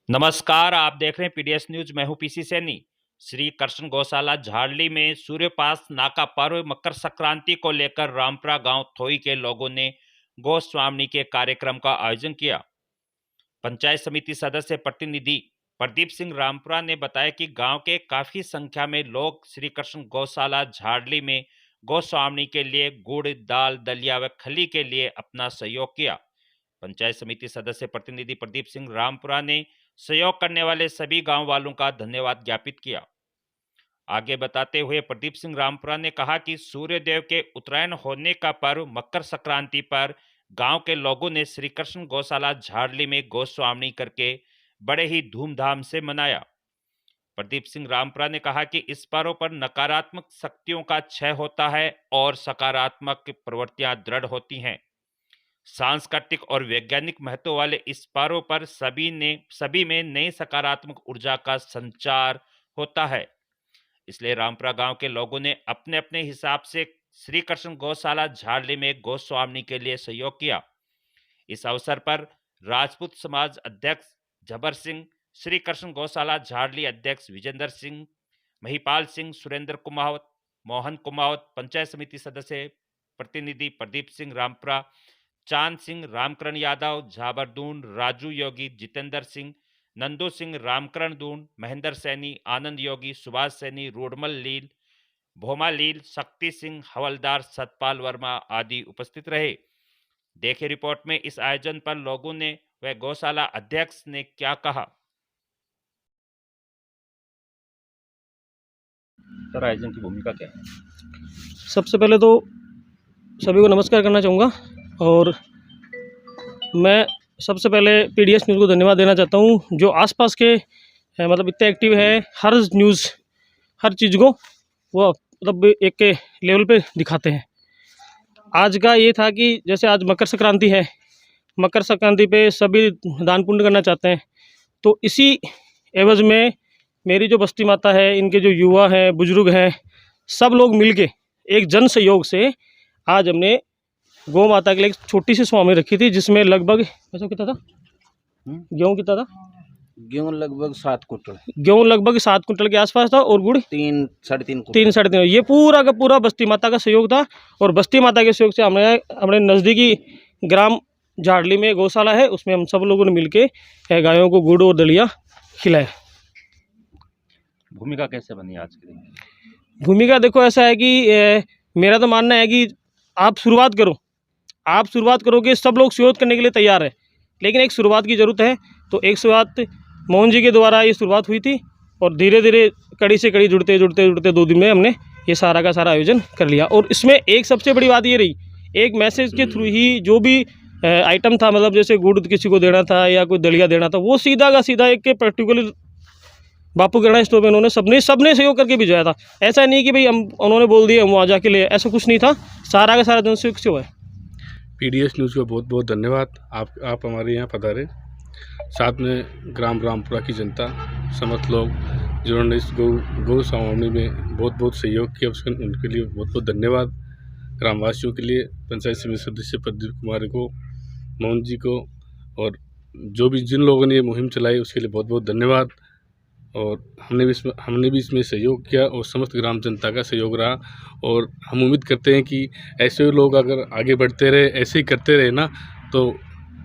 नमस्कार, आप देख रहे हैं पीडीएस न्यूज। मैं हूं पीसी सैनी। श्री कृष्ण गौशाला झाड़ली में सूर्यपास नाका पर्व मकर संक्रांति को लेकर रामपुरा गांव थोई के लोगों ने गोस्वामी के कार्यक्रम का आयोजन किया। पंचायत समिति सदस्य प्रतिनिधि प्रदीप सिंह रामपुरा ने बताया कि गांव के काफी संख्या में लोग श्री कृष्ण गौशाला झाड़ली में गोस्वामी के लिए गुड़, दाल, दलिया व खली के लिए अपना सहयोग किया। पंचायत समिति सदस्य प्रतिनिधि प्रदीप सिंह रामपुरा ने सहयोग करने वाले सभी गांव वालों का धन्यवाद ज्ञापित किया। आगे बताते हुए प्रदीप सिंह रामपुरा ने कहा कि सूर्यदेव के उत्तरायण होने का पर्व मकर संक्रांति पर गांव के लोगों ने श्री कृष्ण गौशाला झाड़ली में गोस्वामी करके बड़े ही धूमधाम से मनाया। प्रदीप सिंह रामपुरा ने कहा कि इस पर्व पर नकारात्मक शक्तियों का क्षय होता है और सकारात्मक प्रवृत्तियां दृढ़ होती हैं। सांस्कृतिक और वैज्ञानिक महत्व वाले इस पर्व पर सभी में नई सकारात्मक ऊर्जा का संचार होता है। इसलिए रामपुरा गांव के लोगों ने अपने अपने हिसाब से श्री कृष्ण गौशाला झाड़ली में गोस्वामी के लिए सहयोग किया। इस अवसर पर राजपूत समाज अध्यक्ष जबर सिंह, श्री कृष्ण गौशाला झाड़ली अध्यक्ष विजेंद्र सिंह, महिपाल सिंह, सुरेंद्र कुमावत, मोहन कुमावत, पंचायत समिति सदस्य प्रतिनिधि प्रदीप सिंह रामपुरा, चांद सिंह, रामकरण यादव, झाबर दून, राजू योगी, जितेंद्र सिंह, नंदू सिंह, रामकरण दून, महेंद्र सैनी, आनंद योगी, सुभाष सैनी, रोडमल लील, भोमा लील, शक्ति सिंह, हवलदार सतपाल वर्मा आदि उपस्थित रहे। देखे रिपोर्ट में इस आयोजन पर लोगों ने व गौशाला अध्यक्ष ने क्या कहा। सर, आयोजन की भूमिका क्या है? सबसे पहले तो सभी को नमस्कार करना चाहूँगा और मैं सबसे पहले पीडीएस न्यूज़ को धन्यवाद देना चाहता हूँ जो आसपास के मतलब इतने एक्टिव है, हर न्यूज़ हर चीज़ को वो मतलब एक के लेवल पे दिखाते हैं। आज का ये था कि जैसे आज मकर संक्रांति है, मकर संक्रांति पे सभी दान पुण्य करना चाहते हैं, तो इसी एवज में मेरी जो बस्ती माता है, इनके जो युवा हैं, बुजुर्ग हैं, सब लोग मिलके एक जन सहयोग से आज हमने गौ माता के लिए एक छोटी सी स्वामी रखी थी, जिसमें लगभग ऐसा कितना था, गेहूँ कितना था, गेहूँ लगभग 7 कुंटल, गेहूँ लगभग 7 कुंटल के आसपास था और गुड़ 3 साढ़े 3 3 साढ़े 3। ये पूरा का पूरा बस्ती माता का सहयोग था और बस्ती माता के सहयोग से हमने अपने नज़दीकी ग्राम झाड़ली में गौशाला है, उसमें हम सब लोगों ने मिलके गायों को गुड़ और दलिया खिलाया। भूमिका कैसे बनी आज के दिन? भूमिका देखो ऐसा है कि मेरा तो मानना है कि आप शुरुआत करोगे, सब लोग सहयोग करने के लिए तैयार है, लेकिन एक शुरुआत की ज़रूरत है। तो एक शुरुआत मोहन जी के द्वारा ये शुरुआत हुई थी और धीरे धीरे कड़ी से कड़ी जुड़ते 2 दिन में हमने ये सारा का सारा आयोजन कर लिया। और इसमें एक सबसे बड़ी बात ये रही, एक मैसेज के थ्रू ही जो भी आइटम था, मतलब जैसे गुड़ किसी को देना था या कोई दलिया देना था, वो सीधा का सीधा एक के पर्टिकुलर बापू किराना स्टोर में उन्होंने सबने सहयोग करके भिजवाया था। ऐसा नहीं कि भाई उन्होंने बोल दिया हम वहाँ जाके ले, ऐसा कुछ नहीं था, सारा का सारा जनसहयोग से हुआ है। पीडीएस न्यूज़ को बहुत बहुत धन्यवाद। आप हमारे यहाँ पधारे, साथ में ग्राम रामपुरा की जनता, समस्त लोग जिन्होंने इस गोस्वामी में बहुत बहुत सहयोग किया, उनके लिए बहुत बहुत धन्यवाद। ग्रामवासियों के लिए, पंचायत समिति सदस्य प्रदीप कुमार को, मोहन जी को और जो भी जिन लोगों ने ये मुहिम चलाई उसके लिए बहुत बहुत धन्यवाद। और हमने भी इसमें सहयोग किया और समस्त ग्राम जनता का सहयोग रहा। और हम उम्मीद करते हैं कि ऐसे लोग अगर आगे बढ़ते रहे, ऐसे ही करते रहे ना, तो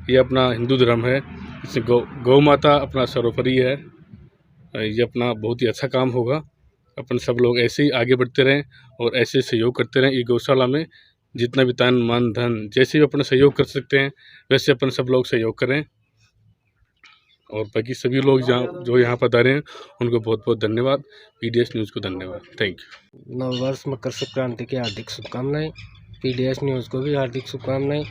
ये अपना हिंदू धर्म है, इसमें गौ माता अपना सर्वोपरि है, ये अपना बहुत ही अच्छा काम होगा। अपन सब लोग ऐसे ही आगे बढ़ते रहें और ऐसे सहयोग करते रहें। ये गौशाला में जितना भी तन मन धन जैसे भी अपना सहयोग कर सकते हैं, वैसे अपन सब लोग सहयोग करें। और बाकी सभी लोग जो यहाँ पधारे हैं उनको बहुत बहुत धन्यवाद। पीडीएस न्यूज़ को धन्यवाद। Thank you. नववर्ष मकर संक्रांति की हार्दिक शुभकामनाएं। पीडीएस न्यूज़ को भी हार्दिक शुभकामनाएं।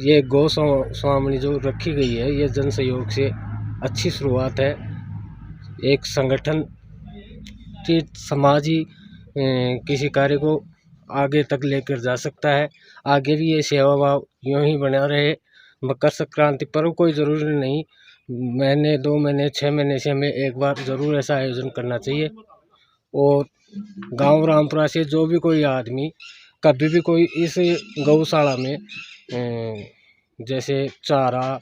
ये गोस्वामी जो रखी गई है, ये जन सहयोग से अच्छी शुरुआत है। एक संगठन की समाज ही किसी कार्य को आगे तक लेकर जा सकता है। आगे भी ये सेवा भाव यूँ ही बना रहे। मकर संक्रांति पर्व कोई ज़रूरी नहीं, महीने 2 महीने 6 महीने से हमें एक बार ज़रूर ऐसा आयोजन करना चाहिए। और गांव रामपुरा से जो भी कोई आदमी कभी भी कोई इस गौशाला में जैसे चारा,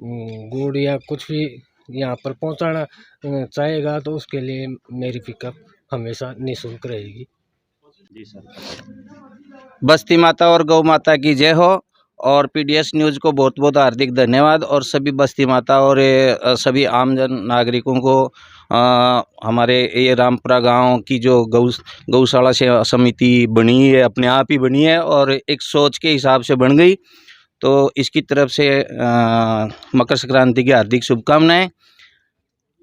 गुड़ या कुछ भी यहाँ पर पहुँचाना चाहेगा तो उसके लिए मेरी पिकअप हमेशा निःशुल्क रहेगी। जी सर। बस्ती माता और गौ माता की जय हो। और पीडीएस न्यूज़ को बहुत बहुत हार्दिक धन्यवाद। और सभी बस्ती माता और सभी आमजन नागरिकों को हमारे ये रामपुरा गांव की जो गौशाला से समिति बनी है, अपने आप ही बनी है और एक सोच के हिसाब से बन गई, तो इसकी तरफ से मकर संक्रांति की हार्दिक शुभकामनाएं।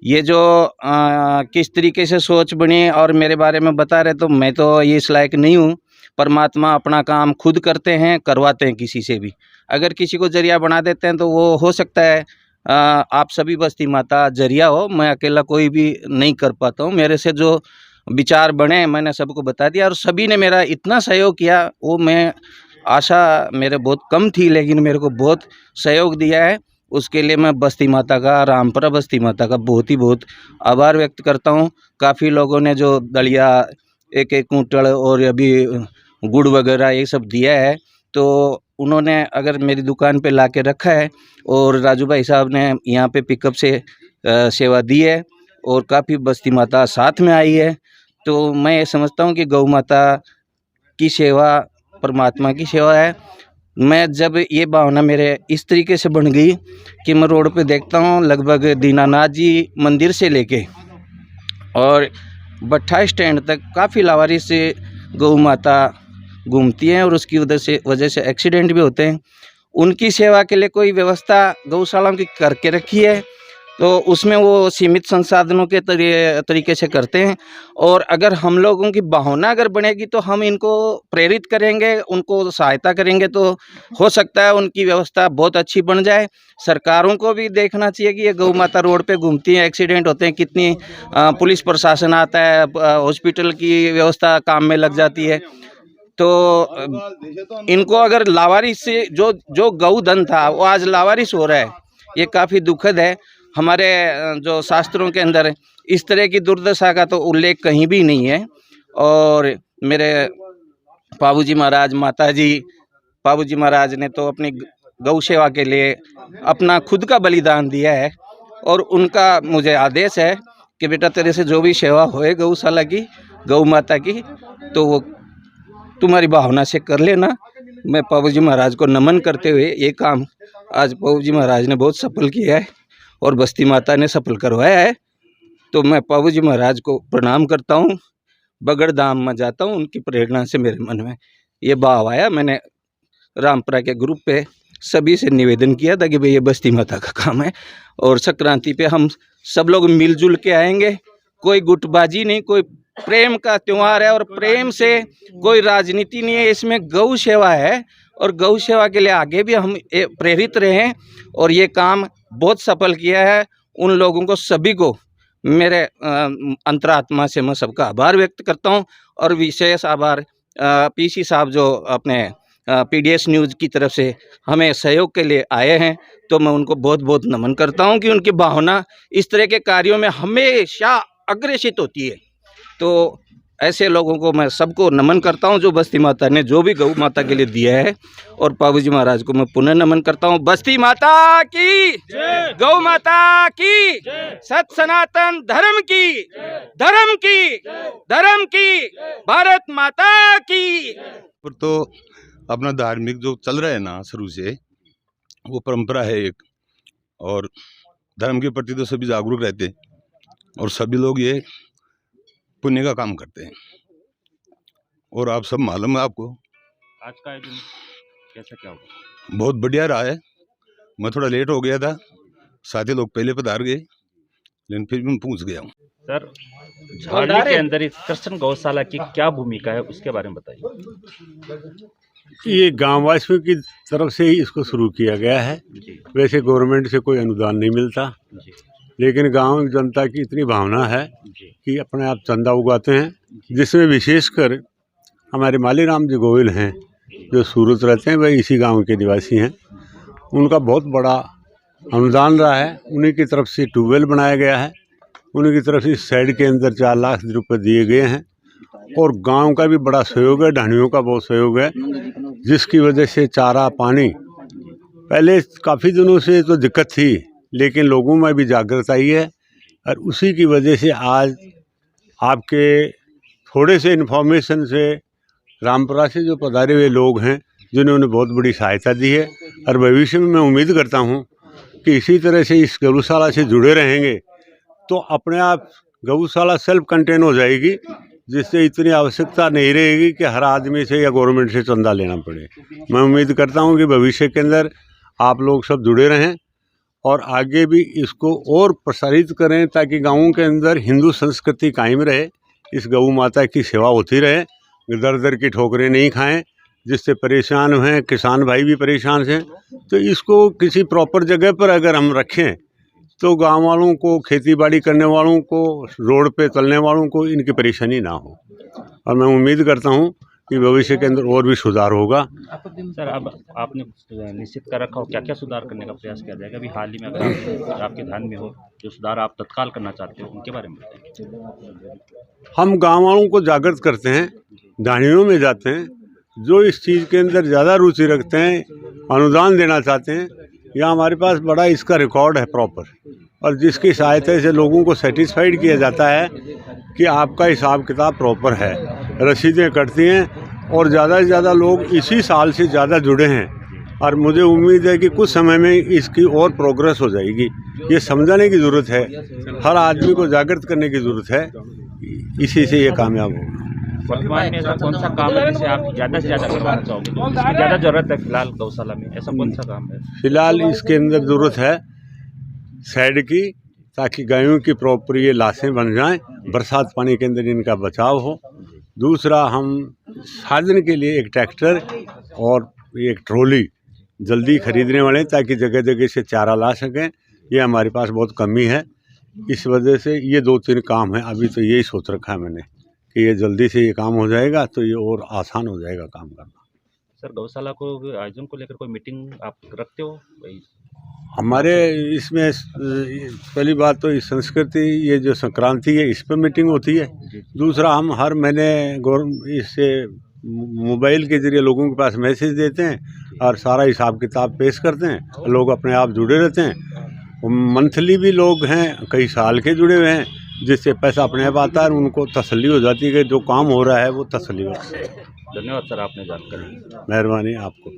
ये जो किस तरीके से सोच बनी और मेरे बारे में बता रहे, तो मैं तो ये इस लायक नहीं हूँ। परमात्मा अपना काम खुद करते हैं, करवाते हैं किसी से भी। अगर किसी को जरिया बना देते हैं तो वो हो सकता है आप सभी बस्ती माता जरिया हो, मैं अकेला कोई भी नहीं कर पाता हूँ। मेरे से जो विचार बने मैंने सबको बता दिया और सभी ने मेरा इतना सहयोग किया, वो मैं आशा मेरे बहुत कम थी, लेकिन मेरे को बहुत सहयोग दिया है। उसके लिए मैं बस्ती माता का, रामपुरा बस्ती माता का बहुत आभार व्यक्त करता हूँ। काफ़ी लोगों ने जो दलिया, एक कुंटल और अभी गुड़ वगैरह ये सब दिया है, तो उन्होंने अगर मेरी दुकान पे ला के रखा है और राजू भाई साहब ने यहाँ पे पिकअप से सेवा दी है और काफ़ी बस्ती माता साथ में आई है, तो मैं ये समझता हूँ कि गौ माता की सेवा परमात्मा की सेवा है। मैं जब ये भावना मेरे इस तरीके से बन गई कि मैं रोड पे देखता हूँ लगभग दीनानाथ जी मंदिर से लेके और भट्ठा स्टैंड तक काफ़ी लावारिस से गौ माता घूमती हैं और उसकी वजह से एक्सीडेंट भी होते हैं। उनकी सेवा के लिए कोई व्यवस्था गौशालाओं की करके रखी है, तो उसमें वो सीमित संसाधनों के तरीके से करते हैं। और अगर हम लोगों की भावना अगर बनेगी तो हम इनको प्रेरित करेंगे, उनको सहायता करेंगे, तो हो सकता है उनकी व्यवस्था बहुत अच्छी बन जाए। सरकारों को भी देखना चाहिए कि ये गौ माता रोड पे घूमती हैं, एक्सीडेंट होते हैं, कितनी पुलिस प्रशासन आता है, हॉस्पिटल की व्यवस्था काम में लग जाती है। तो इनको अगर लावारिस से जो गौ धन था वो आज लावारिस हो रहा है, ये काफ़ी दुखद है। हमारे जो शास्त्रों के अंदर इस तरह की दुर्दशा का तो उल्लेख कहीं भी नहीं है। और मेरे बाबूजी महाराज, माताजी, बाबूजी महाराज ने तो अपनी गौ सेवा के लिए अपना खुद का बलिदान दिया है और उनका मुझे आदेश है कि बेटा तेरे से जो भी सेवा होए गौशाला की, गौ माता की, तो वो तुम्हारी भावना से कर लेना। मैं बाबूजी महाराज को नमन करते हुए ये काम आज बाबूजी महाराज ने बहुत सफल किया है और बस्ती माता ने सफल करवाया है, तो मैं बाबूजी महाराज को प्रणाम करता हूँ। बगड़ धाम में जाता हूँ, उनकी प्रेरणा से मेरे मन में ये भाव आया। मैंने रामपुरा के ग्रुप पे सभी से निवेदन किया था कि भाई ये बस्ती माता का काम है और संक्रांति पे हम सब लोग मिलजुल के आएंगे, कोई गुटबाजी नहीं, कोई प्रेम का त्यौहार है और प्रेम से कोई राजनीति नहीं है, इसमें गौ सेवा है और गौ सेवा के लिए आगे भी हम प्रेरित रहें और ये काम बहुत सफल किया है। उन लोगों को सभी को मेरे अंतरात्मा से मैं सबका आभार व्यक्त करता हूं और विशेष आभार पीसी साहब जो अपने पीडीएस न्यूज़ की तरफ से हमें सहयोग के लिए आए हैं, तो मैं उनको बहुत बहुत नमन करता हूं कि उनकी भावना इस तरह के कार्यों में हमेशा अग्रेसित होती है। तो ऐसे लोगों को मैं सबको नमन करता हूं जो बस्ती माता ने जो भी गौ माता के लिए दिया है, और बाबूजी महाराज को मैं पुनः नमन करता हूं। बस्ती माता की, गौ माता की, सत सनातन धर्म की, धर्म की, धर्म की, भारत माता की। तो अपना धार्मिक जो चल रहा है ना शुरू से, वो परंपरा है एक, और धर्म के प्रति तो सभी जागरूक रहते हैं और सभी लोग ये पुण्य का काम करते हैं। और आप सब मालूम है आपको आज का दिन कैसा क्या होगा? बहुत बढ़िया रहा है। मैं थोड़ा लेट हो गया था, साथी लोग पहले पधार गए, लेकिन फिर भी मैं पहुंच गया हूँ। सर, झारली के अंदर इस कृष्ण गौशाला की क्या भूमिका है, उसके बारे में बताइए। ये गांववासियों की तरफ से ही इसको शुरू किया गया है। वैसे गवर्नमेंट से कोई अनुदान नहीं मिलता, लेकिन गांव जनता की इतनी भावना है कि अपने आप चंदा उगाते हैं, जिसमें विशेषकर हमारे मालीराम जी गोविल हैं जो सूरत रहते हैं, वह इसी गांव के निवासी हैं। उनका बहुत बड़ा अनुदान रहा है। उन्हीं की तरफ से ट्यूबवेल बनाया गया है, उन्हीं की तरफ से इस साइड के अंदर 4 लाख रुपए दिए गए हैं और गांव का भी बड़ा सहयोग है, ढाणियों का बहुत सहयोग है, जिसकी वजह से चारा पानी पहले काफ़ी दिनों से तो दिक्कत थी, लेकिन लोगों में भी जागरूकता आई है और उसी की वजह से आज आपके थोड़े से इन्फॉर्मेशन से रामपुरा से जो पधारे हुए लोग हैं जिन्होंने बहुत बड़ी सहायता दी है, और भविष्य में मैं उम्मीद करता हूँ कि इसी तरह से इस गौशाला से जुड़े रहेंगे तो अपने आप गौशाला सेल्फ कंटेन हो जाएगी, जिससे इतनी आवश्यकता नहीं रहेगी कि हर आदमी से या गवर्नमेंट से चंदा लेना पड़े। मैं उम्मीद करता हूँ कि भविष्य के अंदर आप लोग सब जुड़े रहें और आगे भी इसको और प्रसारित करें ताकि गाँवों के अंदर हिंदू संस्कृति कायम रहे, इस गौ माता की सेवा होती रहे, दर दर की ठोकरें नहीं खाएं, जिससे परेशान हैं किसान भाई भी परेशान हैं। तो इसको किसी प्रॉपर जगह पर अगर हम रखें तो गांव वालों को, खेती बाड़ी करने वालों को, रोड पे चलने वालों को इनकी परेशानी ना हो, और मैं उम्मीद करता हूं कि भविष्य के अंदर और भी सुधार होगा। सर, अब आपने निश्चित कर रखा हो क्या क्या सुधार करने का प्रयास किया जाएगा? अभी हाल ही में अगर आपके ध्यान में हो जो सुधार आप तत्काल करना चाहते हो उनके बारे में बताएं। हम गाँव वालों को जागृत करते हैं, दानियों में जाते हैं, जो इस चीज़ के अंदर ज़्यादा रुचि रखते हैं, अनुदान देना चाहते हैं, या हमारे पास बड़ा इसका रिकॉर्ड है प्रॉपर, और जिसकी सहायता से लोगों को सेटिस्फाइड किया जाता है कि आपका हिसाब किताब प्रॉपर है, रसीदें कटती हैं, और ज़्यादा से ज़्यादा लोग इसी साल से ज़्यादा जुड़े हैं, और मुझे उम्मीद है कि कुछ समय में इसकी और प्रोग्रेस हो जाएगी। ये समझाने की ज़रूरत है, हर आदमी को जागृत करने की ज़रूरत है, इसी से ये कामयाब होगा। वर्तमान में ऐसा कौन सा काम है जिसे आप ज़्यादा से ज़्यादा करवाना चाहोगे, जो इसकी ज़्यादा ज़रूरत है फिलहाल गौशाला में? ऐसा कौन सा काम है फिलहाल इसके अंदर ज़रूरत है शेड की, ताकि गायों की प्रॉपर ये लाशें बन जाएं, बरसात पानी के अंदर इनका बचाव हो। दूसरा, हम साधन के लिए एक ट्रैक्टर और एक ट्रॉली जल्दी खरीदने वाले, ताकि जगह जगह से चारा ला सकें। ये हमारे पास बहुत कमी है, इस वजह से ये 2-3 काम है। अभी तो यही सोच रखा है मैंने कि ये जल्दी से ये काम हो जाएगा तो ये और आसान हो जाएगा काम करना। सर, गौशाला को आयोजन को लेकर कोई मीटिंग आप रखते हो? हमारे इसमें पहली बात तो इस संस्कृति, ये जो संक्रांति है, इस पर मीटिंग होती है। दूसरा, हम हर महीने इससे मोबाइल के जरिए लोगों के पास मैसेज देते हैं और सारा हिसाब किताब पेश करते हैं, लोग अपने आप जुड़े रहते हैं। मंथली भी लोग हैं, कई साल के जुड़े हुए हैं, जिससे पैसा अपने आप आता है और उनको तसल्ली हो जाती है कि जो काम हो रहा है वो तसल्ली होती है। धन्यवाद सर, आपने जानकारी। मेहरबानी आपको।